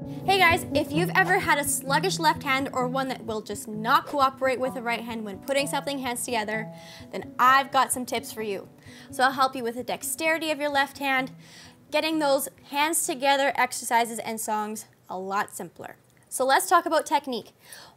Hey guys, if you've ever had a sluggish left hand or one that will just not cooperate with the right hand when putting something hands together, then I've got some tips for you. So I'll help you with the dexterity of your left hand, getting those hands together exercises and songs a lot simpler. So let's talk about technique.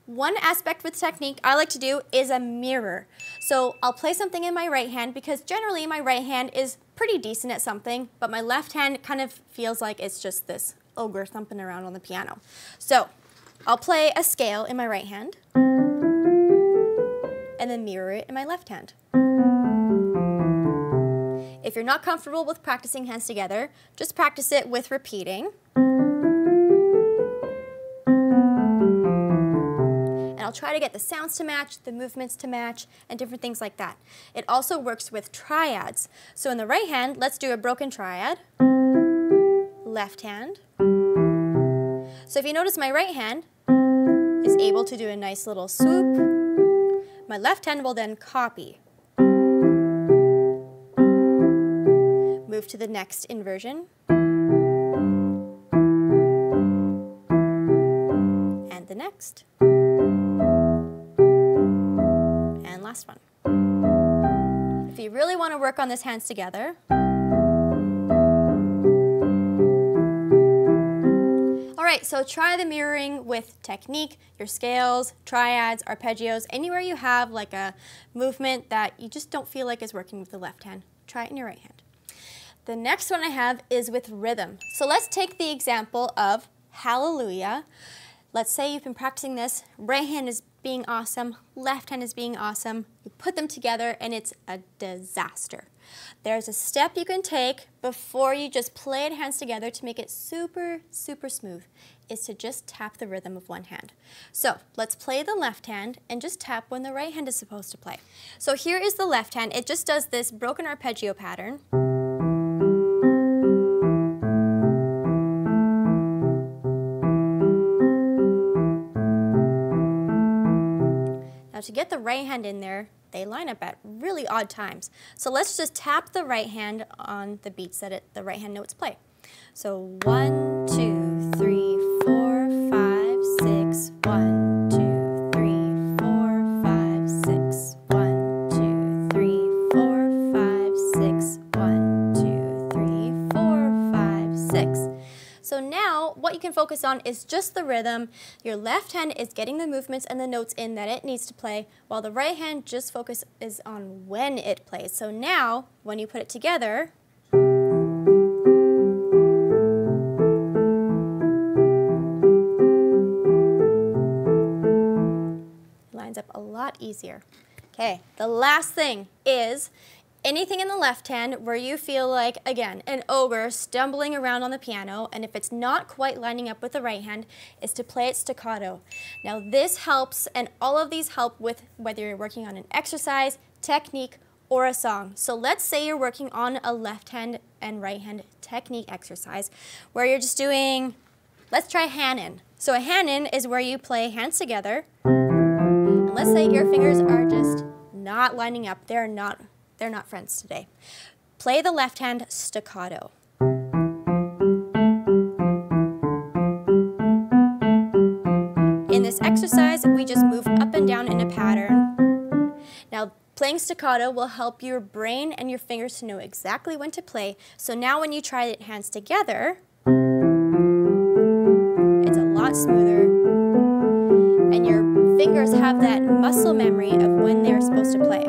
One aspect with technique I like to do is a mirror. So I'll play something in my right hand because generally my right hand is pretty decent at something, but my left hand kind of feels like it's just this ogre thumping around on the piano. So I'll play a scale in my right hand and then mirror it in my left hand. If you're not comfortable with practicing hands together, just practice it with repeating. And I'll try to get the sounds to match, the movements to match, and different things like that. It also works with triads. So in the right hand, let's do a broken triad. Left hand. So if you notice, my right hand is able to do a nice little swoop. My left hand will then copy. Move to the next inversion. And the next. And last one. If you really want to work on this hands together, alright, so try the mirroring with technique, your scales, triads, arpeggios, anywhere you have like a movement that you just don't feel like is working with the left hand. Try it in your right hand. The next one I have is with rhythm. So let's take the example of Hallelujah. Let's say you've been practicing this, right hand is being awesome, left hand is being awesome. You put them together and it's a disaster. There's a step you can take before you just play it hands together to make it super, super smooth, is to just tap the rhythm of one hand. So let's play the left hand and just tap when the right hand is supposed to play. So here is the left hand. It just does this broken arpeggio pattern. Now to get the right hand in there, they line up at really odd times. So let's just tap the right hand on the beats that the right hand notes play. So 1, 2, 3, 4, 5, 6, 1, 2, 3, 4, 5, 6, 1, 2, 3, 4, 5, 6, 1, 2, 3, 4, 5, 6. So now what you can focus on is just the rhythm. Your left hand is getting the movements and the notes in that it needs to play, while the right hand just focuses on when it plays. So now, when you put it together, it lines up a lot easier. Okay, the last thing is anything in the left hand where you feel like, again, an ogre stumbling around on the piano, and if it's not quite lining up with the right hand, is to play it staccato. Now this helps, and all of these help with whether you're working on an exercise, technique, or a song. So let's say you're working on a left hand and right hand technique exercise where you're just doing, let's try hand-in. So a hand-in is where you play hands together, and let's say your fingers are just not lining up, they're not friends today. Play the left hand staccato. In this exercise, we just move up and down in a pattern. Now, playing staccato will help your brain and your fingers to know exactly when to play. So now when you try it hands together, it's a lot smoother. And your fingers have that muscle memory of when they're supposed to play.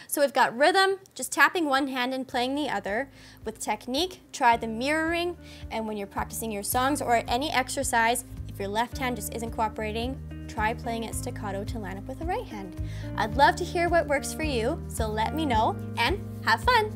So we've got rhythm, just tapping one hand and playing the other. With technique, try the mirroring, and when you're practicing your songs or any exercise, if your left hand just isn't cooperating, try playing it staccato to line up with the right hand. I'd love to hear what works for you, so let me know, and have fun!